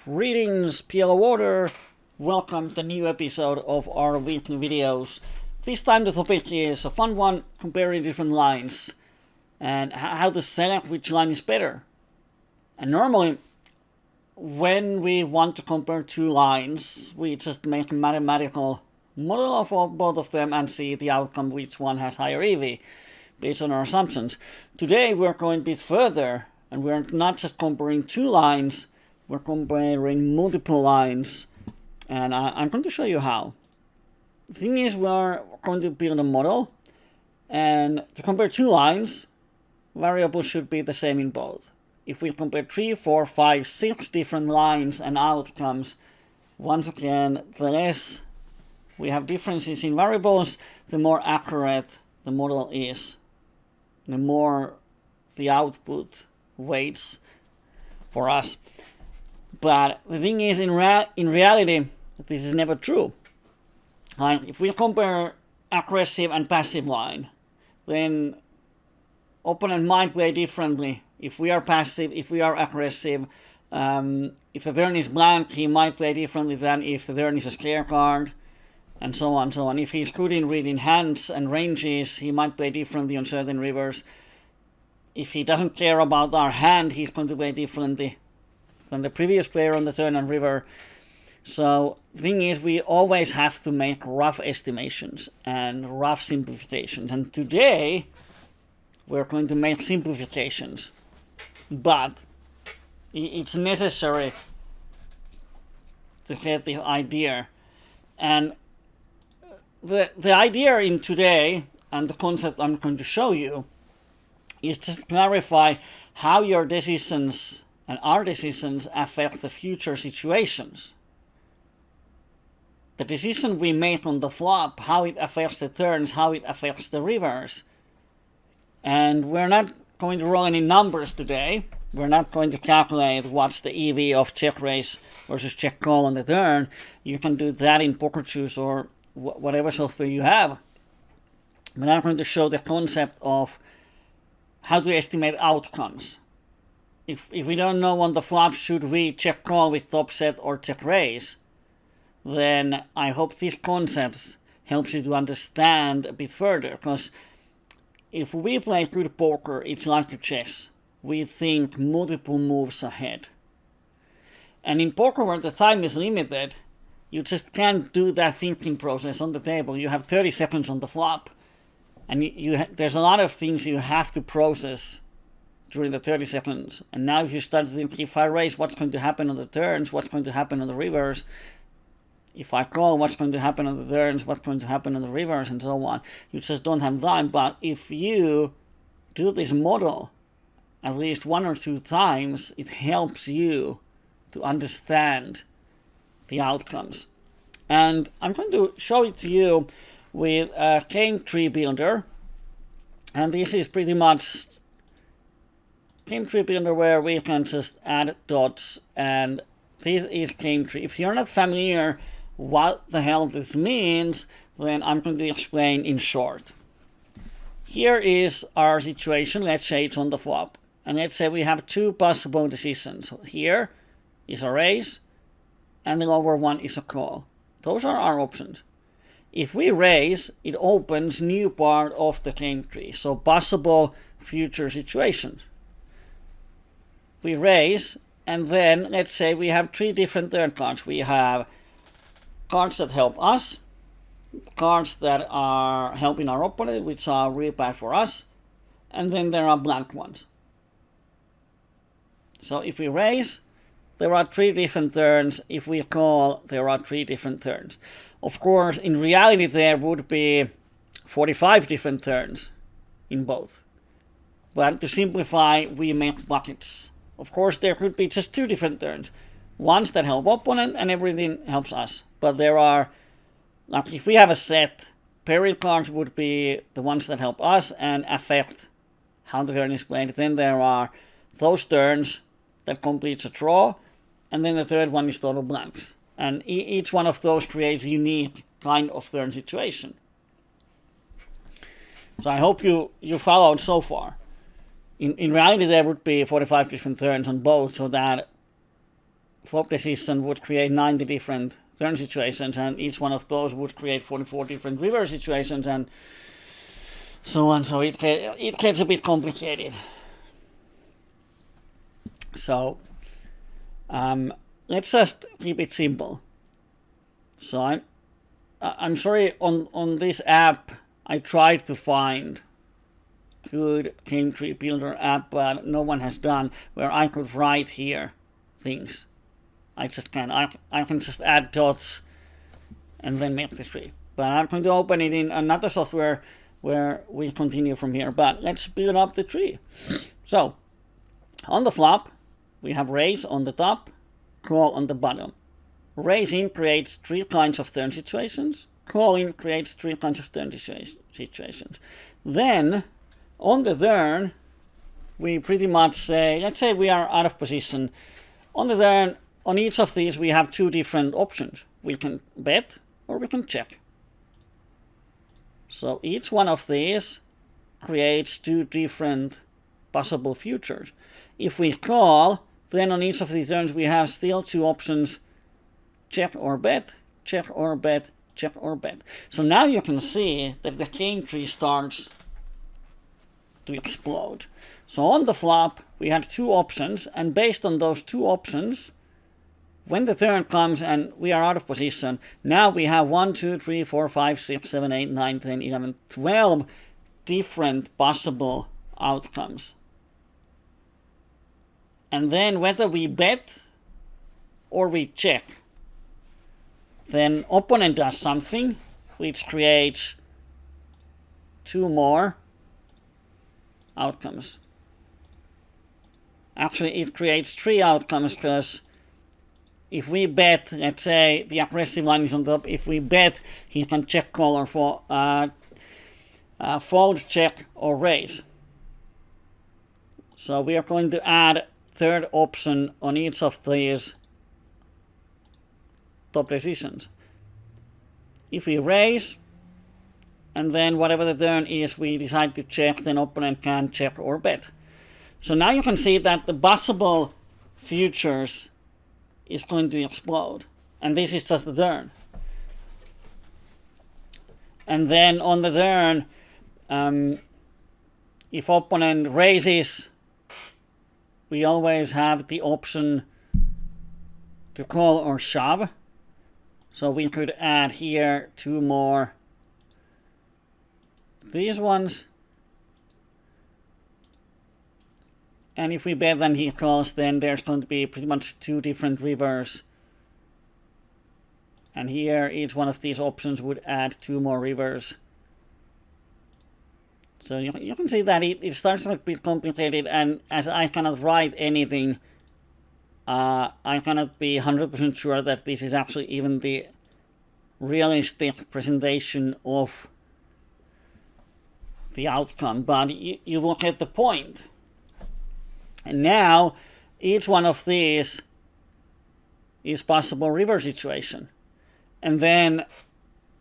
Greetings, PLO Order. Welcome to the new episode of our weekly videos. This time the topic is a fun one, comparing different lines and how to select which line is better. And normally, when we want to compare two lines, we just make a mathematical model of both of them and see the outcome, which one has higher EV, based on our assumptions. Today we're going a bit further, and we're not just comparing two lines, we're comparing multiple lines, and I'm going to show you how. The thing is, we're going to build a model, and to compare two lines, variables should be the same in both. If we compare 3, 4, 5, 6 different lines and outcomes, once again, the less we have differences in variables, the more accurate the model is, the more the output weights for us. But the thing is, in reality, this is never true. Like, if we compare aggressive and passive line, then opponent might weigh differently. If we are passive, if we are aggressive, if the turn is blank, he might play differently than if the turn is a scare card, and so on, so on. If he's good in reading hands and ranges, he might play differently on certain rivers. If he doesn't care about our hand, he's going to play differently than the previous player on the turn and river. So the thing is, we always have to make rough estimations and rough simplifications. And today, we're going to make simplifications. But it's necessary to get the idea. And the idea in today, and the concept I'm going to show you, is just to clarify how your decisions and our decisions affect the future situations. The decision we make on the flop, how it affects the turns, how it affects the rivers. And we're not going to roll any numbers today. We're not going to calculate what's the EV of check raise versus check call on the turn. You can do that in PokerJuice or whatever software you have. But I'm going to show the concept of how to estimate outcomes. If we don't know on the flop, should we check call with top set or check raise, then I hope these concepts helps you to understand a bit further. Because if we play good poker, it's like chess. We think multiple moves ahead. And in poker, where the time is limited, you just can't do that thinking process on the table. You have 30 seconds on the flop, and there's a lot of things you have to process during the 30 seconds. And now if you start to think, if I raise, what's going to happen on the turns, what's going to happen on the rivers? If I call, what's going to happen on the turns, what's going to happen on the rivers, and so on. You just don't have time. But if you do this model at least 1 or 2 times, it helps you to understand the outcomes. And I'm going to show it to you with a game tree builder. And this is pretty much game tree builder where we can just add dots, and this is game tree. If you're not familiar what the hell this means, then I'm going to explain in short. Here is our situation. Let's say it's on the flop, and let's say we have 2 possible decisions. Here is a raise, and the lower one is a call. Those are our options. If we raise, it opens new part of the game tree, so possible future situations. We raise, and then let's say we have 3 different turn cards. We have cards that help us, cards that are helping our opponent, which are real bad for us, and then there are blank ones. So if we raise, there are 3 different turns. If we call, there are 3 different turns. Of course, in reality, there would be 45 different turns in both. But to simplify, we make buckets. Of course, there could be just 2 different turns. Ones that help opponent and everything helps us. But there are, like if we have a set, peril cards would be the ones that help us and affect how the turn is played. Then there are those turns that completes a draw. And then the third one is total blanks. And each one of those creates a unique kind of turn situation. So I hope you followed so far. In reality, there would be 45 different turns on both, so that flop decision would create 90 different turn situations, and each one of those would create 44 different river situations, and so on. So it gets a bit complicated. So let's just keep it simple. So I'm sorry, on this app I tried to find good game tree builder app, but no one has done where I could write here things. I just can't. I can just add dots and then make the tree. But I'm going to open it in another software where we continue from here. But let's build up the tree. So on the flop, we have raise on the top, call on the bottom. Raising creates 3 kinds of turn situations. Calling creates 3 kinds of turn situations. Then on the turn, we pretty much say, let's say we are out of position. On the turn, on each of these, we have 2 different options. We can bet or we can check. So each one of these creates 2 different possible futures. If we call, then on each of the turns, we have still 2 options: check or bet, check or bet, check or bet. So now you can see that the game tree starts to explode. So on the flop, we had 2 options, and based on those 2 options, when the turn comes and we are out of position, now we have 1, 2, 3, 4, 5, 6, 7, 8, 9, 10, 11, 12 different possible outcomes. And then whether we bet or we check, then opponent does something which creates 2 more outcomes. Actually, it creates 3 outcomes, because if we bet, let's say the aggressive line is on top, if we bet, he can check, call, or fold, check, or raise. So we are going to add 3rd option on each of these top decisions. If we raise, and then whatever the turn is, we decide to check, then opponent can check or bet. So now you can see that the possible futures is going to explode. And this is just the turn. And then on the turn, if opponent raises, we always have the option to call or shove. So we could add here 2 more these ones. And if we bet then he calls, then there's going to be pretty much 2 different rivers. And here each one of these options would add 2 more rivers. So you can see that it starts to be complicated, and as I cannot write anything, I cannot be 100% sure that this is actually even the realistic presentation of the outcome, but you will get the point. And now each one of these is possible river situation. And then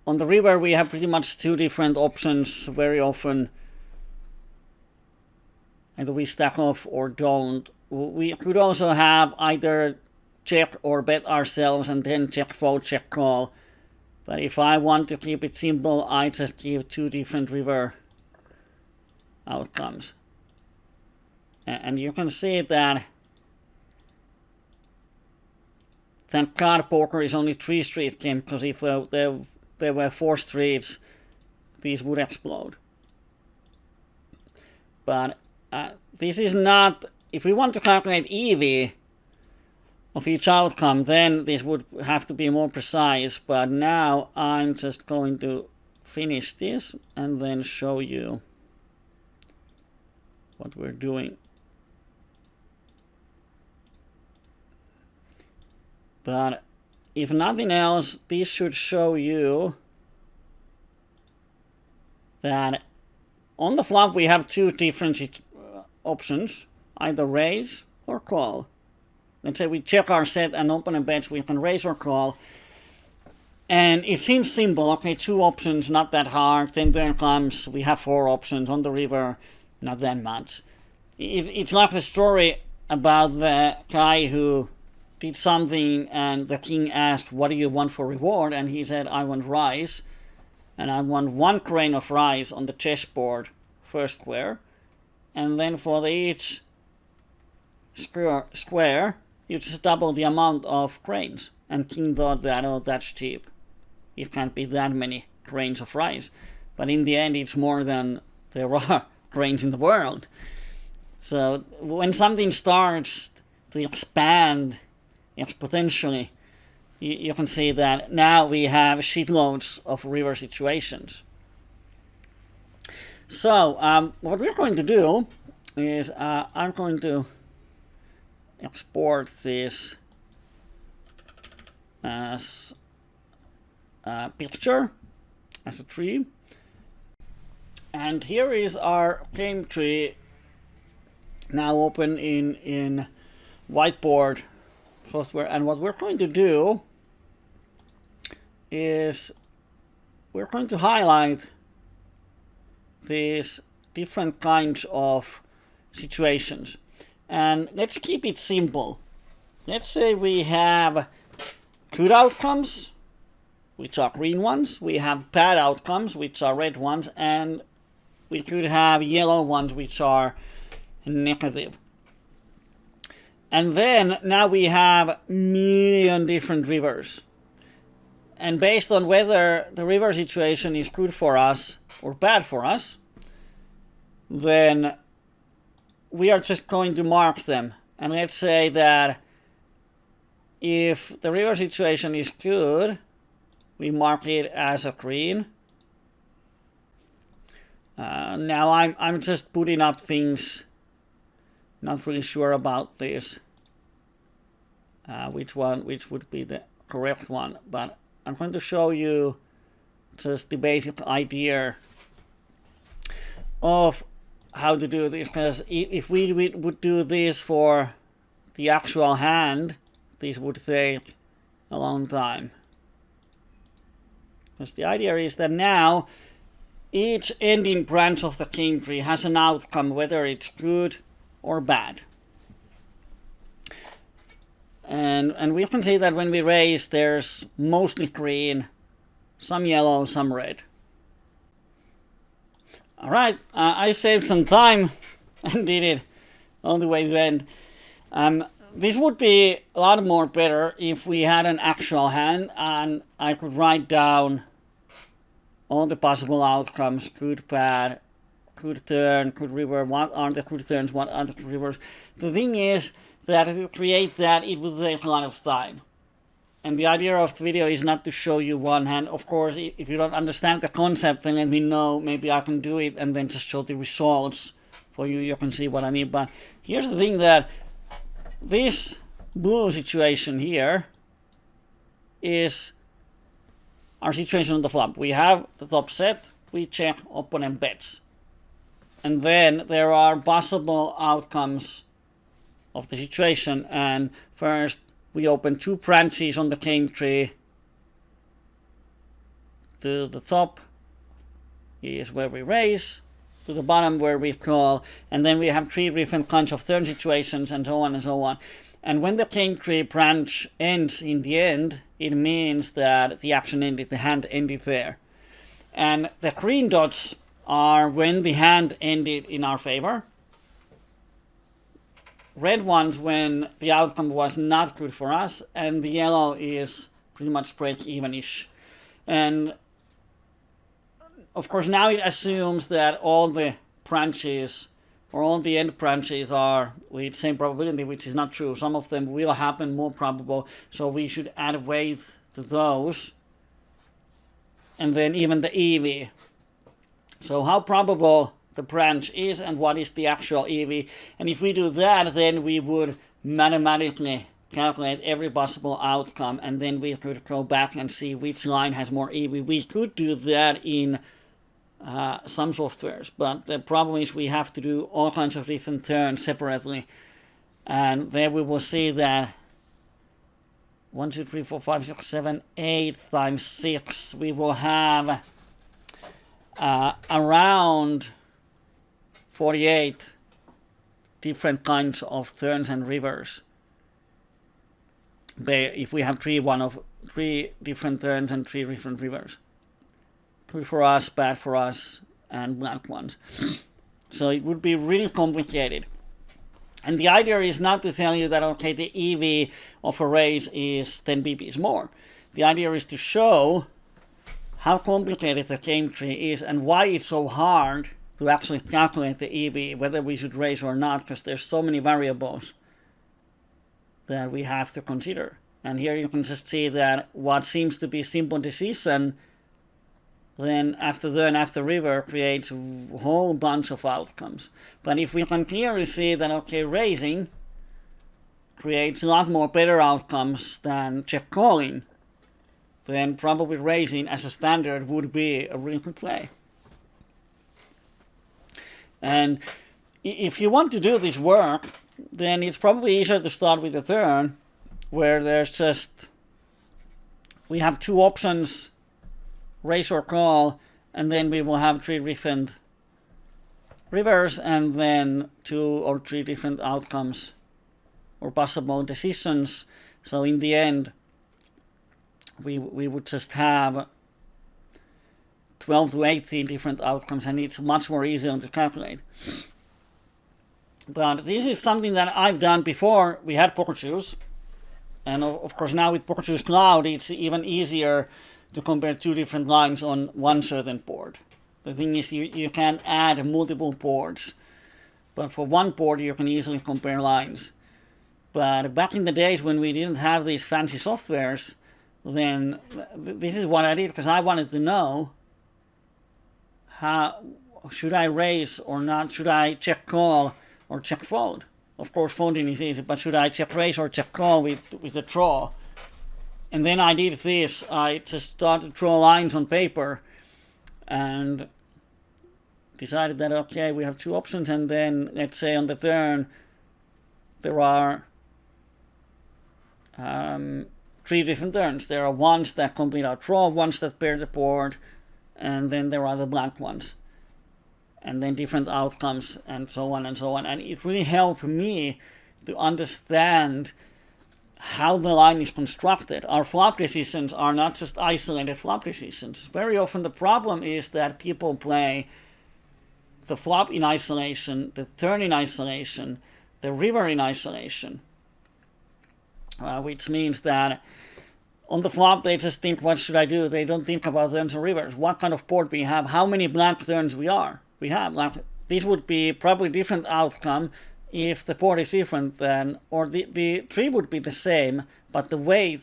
on the river we have pretty much 2 different options very often. Either we stack off or don't. We could also have either check or bet ourselves and then check, fold, check, call. But if I want to keep it simple, I just give 2 different river outcomes. And you can see that thank God poker is only 3 street game, because if there were 4 streets, these would explode. But this is not, if we want to calculate EV of each outcome, then this would have to be more precise. But now I'm just going to finish this and then show you what we're doing. But if nothing else, this should show you that on the flop we have 2 different options, either raise or call. Let's say we check our set and opponent bets, we can raise or call. And it seems simple, okay, 2 options, not that hard. Then turn comes, we have 4 options on the river, not that much. It's like the story about the guy who did something and the king asked, what do you want for reward? And he said, I want rice. And I want 1 grain of rice on the chessboard, first square. And then for each square, you just double the amount of grains. And king thought that, oh, that's cheap. It can't be that many grains of rice. But in the end, it's more than there are grains in the world. So when something starts to expand exponentially, you can see that now we have shitloads of river situations. So what we're going to do is I'm going to export this as a picture, as a tree. And here is our game tree now open in whiteboard software. And what we're going to do is we're going to highlight these different kinds of situations. And let's keep it simple. Let's say we have good outcomes, which are green ones. We have bad outcomes, which are red ones. And we could have yellow ones, which are negative. And then now we have a million different rivers. And based on whether the river situation is good for us or bad for us, then we are just going to mark them. And let's say that if the river situation is good, we mark it as a green. Now I'm just putting up things, not really sure about this, which would be the correct one, but I'm going to show you just the basic idea of how to do this, because if we would do this for the actual hand, this would take a long time. Because the idea is that now each ending branch of the king tree has an outcome, whether it's good or bad. And we can see that when we raise, there's mostly green, some yellow, some red. All right, I saved some time and did it all the way to the end. This would be a lot more better if we had an actual hand and I could write down all the possible outcomes, good, bad, good turn, good river, what are the good turns, what are the good rivers. The thing is that to create that, it would take a lot of time. And the idea of the video is not to show you one hand. Of course, if you don't understand the concept, then let me know. Maybe I can do it and then just show the results for you. You can see what I mean. But here's the thing, that this blue situation here is our situation on the flop. We have the top set, we check opponent bets. And then there are possible outcomes of the situation. And first, we open 2 branches on the king tree. To the top is where we raise, to the bottom where we call, and then we have 3 different kinds of turn situations, and so on and so on. And when the king tree branch ends in the end, it means that the action ended, the hand ended there. And the green dots are when the hand ended in our favor. Red ones when the outcome was not good for us, and the yellow is pretty much break-even-ish. And of course now it assumes that all the branches or all the end branches are with same probability, which is not true. Some of them will happen more probable, so we should add weight to those. And then even the EV. So how probable the branch is and what is the actual EV. And if we do that, then we would mathematically calculate every possible outcome, and then we could go back and see which line has more EV. We could do that in some softwares, but the problem is we have to do all kinds of different turns separately. And there we will see that 1, 2, 3, 4, 5, 6, 7, 8 times 6, we will have around 48 different kinds of turns and rivers. if we have three different turns and three different rivers. Good for us, bad for us, and blank ones. So it would be really complicated. And the idea is not to tell you that, okay, the EV of a race is 10 pp's more. The idea is to show how complicated the game tree is and why it's so hard to actually calculate the EV, whether we should race or not, because there's so many variables that we have to consider. And here you can just see that what seems to be simple decision, then after turn, after river, creates a whole bunch of outcomes. But if we can clearly see that, okay, racing creates a lot more better outcomes than check calling, then probably racing as a standard would be a really good play. And if you want to do this work, then it's probably easier to start with a turn where we have two options, race or call, and then we will have three different rivers and then 2 or 3 different outcomes or possible decisions. So in the end, we would just have 12 to 18 different outcomes, and it's much more easier to calculate. But this is something that I've done before. We had PokerJuice, and of course now with PokerJuice Cloud, it's even easier to compare 2 different lines on one certain board. The thing is, you can add multiple boards, but for one board you can easily compare lines. But back in the days when we didn't have these fancy softwares, then this is what I did, because I wanted to know how should I raise or not, should I check call or check fold. Of course folding is easy, but should I check raise or check call with a draw? And then I did this, I just started to draw lines on paper and decided that, okay, we have 2 options, and then let's say on the turn there are 3 different turns. There are ones that complete our draw, ones that pair the board, and then there are the blank ones. And then different outcomes, and so on and so on. And it really helped me to understand how the line is constructed. Our flop decisions are not just isolated flop decisions. Very often the problem is that people play the flop in isolation, the turn in isolation, the river in isolation. Which means that on the flop they just think, what should I do? They don't think about turns or rivers. What kind of board we have, how many blank turns we have. Like, this would be probably different outcome if the board is different, then, or the tree would be the same, but the weight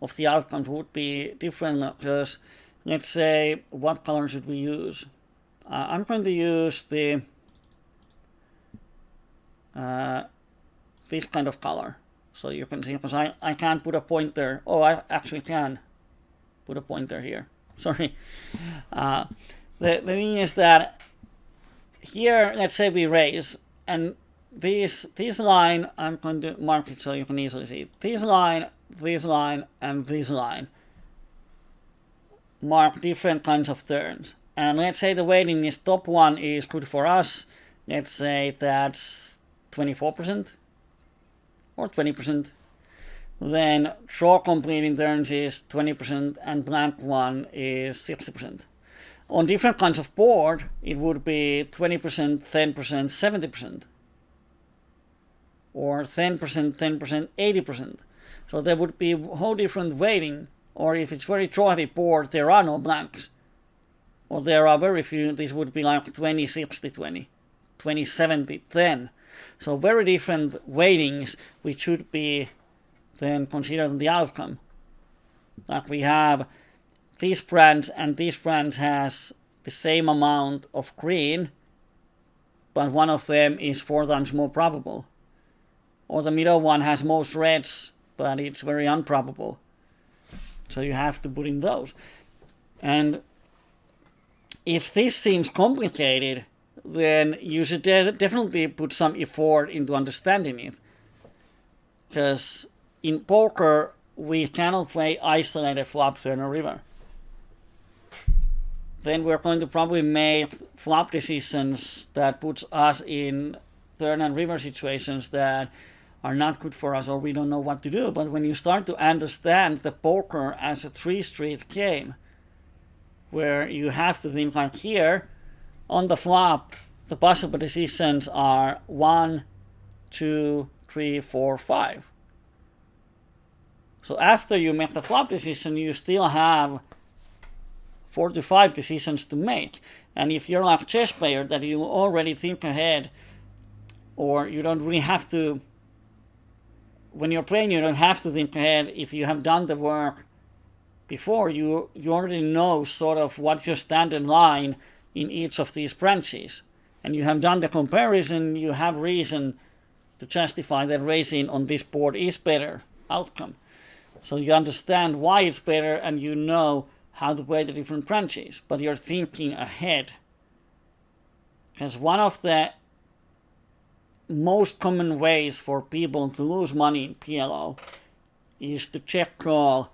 of the outcomes would be different. Because let's say, what color should we use? I'm going to use the this kind of color. So you can see, because I can't put a pointer. Oh, I actually can put a pointer here. Sorry. The thing is that here, let's say we raise, and this line, I'm going to mark it so you can easily see it. This line, and this line mark different kinds of turns. And let's say the weighting is top one is good for us. Let's say that's 24%. Or 20%. Then draw completing turns is 20% and blank one is 60%. On different kinds of board, it would be 20%, 10%, 70%. Or 10%, 10%, 80%. So there would be a whole different weighting. Or if it's very draw heavy board, there are no blanks. Or there are very few, this would be like 20, 60, 20. 20, 70, 10. So very different weightings, which should be then considered in the outcome. Like we have these brands, and these brands has the same amount of green, but one of them is 4 times more probable. Or the middle one has most reds, but it's very improbable. So you have to put in those. And if this seems complicated, then you should definitely put some effort into understanding it. Because in poker, we cannot play isolated flop, turn, or river. Then we're going to probably make flop decisions that puts us in turn and river situations that are not good for us or we don't know what to do. But when you start to understand the poker as a 3-street game, where you have to think like here, on the flop, the possible decisions are 1, 2, 3, 4, 5. So after you make the flop decision, you still have 4 to 5 decisions to make. And if you're like a chess player that you already think ahead, or you don't really have to, when you're playing, you don't have to think ahead. If you have done the work before, you already know sort of what your standard line in each of these branches. And you have done the comparison, you have reason to justify that raising on this board is better outcome. So you understand why it's better and you know how to play the different branches, but you're thinking ahead. Because one of the most common ways for people to lose money in PLO is to check call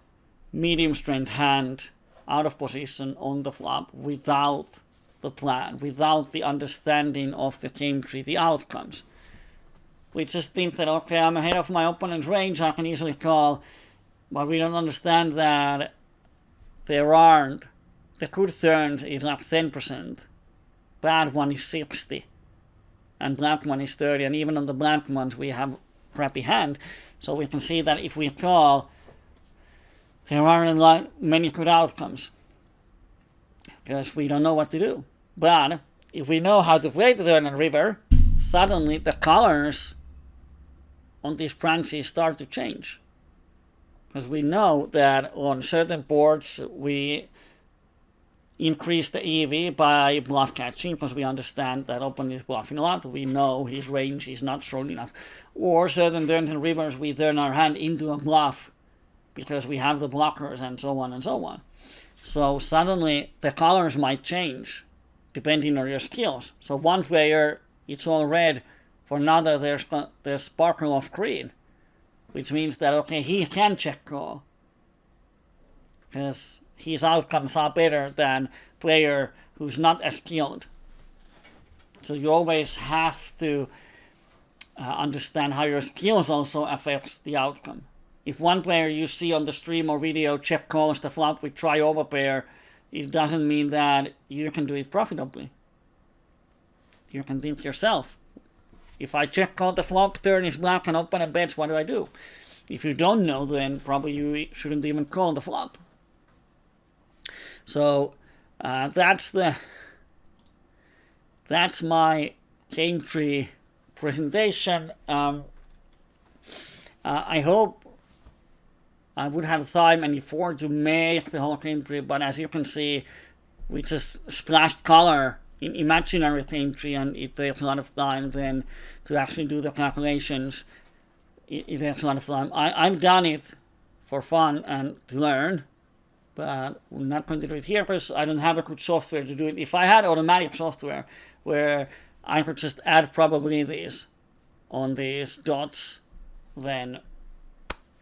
medium strength hand out of position on the flop without the plan, without the understanding of the game tree, the outcomes. We just think that, okay, I'm ahead of my opponent's range, I can easily call, but we don't understand that there aren't, the good turns is like 10%, bad one is 60, and black one is 30, and even on the black ones we have crappy hand, so we can see that if we call, there aren't like many good outcomes, because we don't know what to do. But if we know how to play the turn and river, suddenly the colors on these branches start to change. Because we know that on certain boards we increase the EV by bluff catching, because we understand that opponent is bluffing a lot. We know his range is not strong enough. Or certain turns and rivers we turn our hand into a bluff because we have the blockers and so on and so on. So suddenly the colors might change depending on your skills. So one player, it's all red. For another, there's sparkle of green, which means that, okay, he can check call because his outcomes are better than player who's not as skilled. So you always have to understand how your skills also affects the outcome. If one player you see on the stream or video check calls the flop with try overpair, it doesn't mean that you can do it profitably. You can think yourself. If I check call the flop, turn is black and opponent bets, what do I do? If you don't know, then probably you shouldn't even call the flop. So that's my game tree presentation. I hope I would have time and effort to make the whole game tree, but as you can see, we just splashed color in imaginary game tree, and it takes a lot of time then to actually do the calculations. It takes a lot of time. I've done it for fun and to learn, but we're not going to do it here because I don't have a good software to do it. If I had automatic software where I could just add probabilities on these dots, then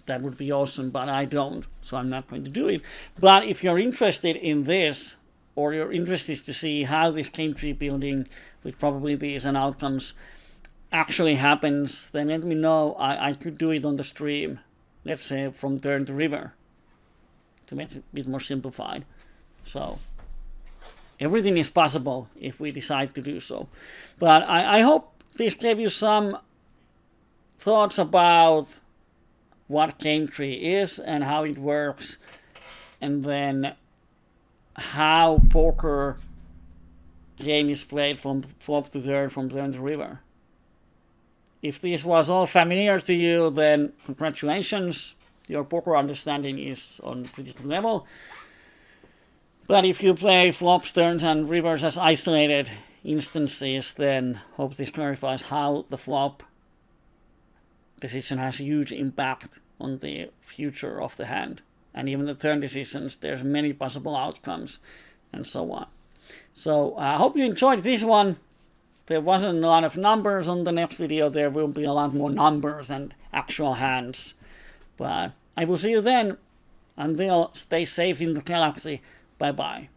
that would be awesome, but I don't, so I'm not going to do it. But if you're interested in this, or you're interested to see how this game tree building with probabilities and outcomes actually happens, then let me know. I could do it on the stream, let's say from turn to river, to make it a bit more simplified. So everything is possible if we decide to do so. But I hope this gave you some thoughts about what game tree is and how it works, and then how poker game is played from flop to turn, from turn to river. If this was all familiar to you, then congratulations, your poker understanding is on a pretty good level. But if you play flops, turns, and rivers as isolated instances, then hope this clarifies how the flop decision has a huge impact on the future of the hand. And even the turn decisions, there's many possible outcomes and so on. So I hope you enjoyed this one. There wasn't a lot of numbers. On the next video there will be a lot more numbers and actual hands. But I will see you then. Until, stay safe in the galaxy. Bye bye.